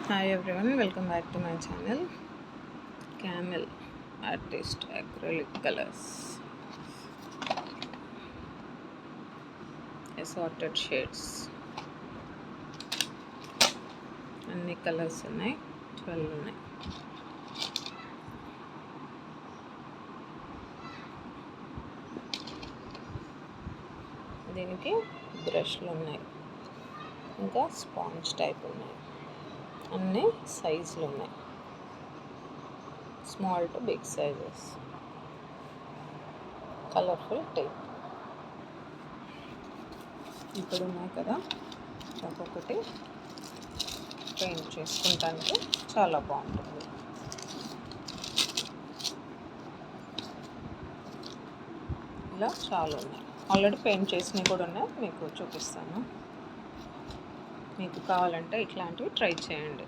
Hi everyone, welcome back to my channel. Camel Artist Acrylic Colors, assorted shades. అన్ని colours ఉన్నాయి, 12 ఉన్నాయి. దీనికి బ్రష్లు ఉన్నాయి, ఇంకా స్పాంజ్ టైప్ ఉన్నాయి. అన్ని సైజులు ఉన్నాయి, small to big sizes. Colourful tape ఇక్కడ ఉన్నాయి కదా, ఒక్కొక్కటి పెయింట్ చేసుకుంటానికి చాలా బాగుంటుంది. ఇలా చాలా ఉన్నాయి, ఆల్రెడీ పెయింట్ చేసినవి కూడా ఉన్నాయి, మీకు చూపిస్తాను. మీకు కావాలంటే ఇట్లాంటివి ట్రై చేయండి.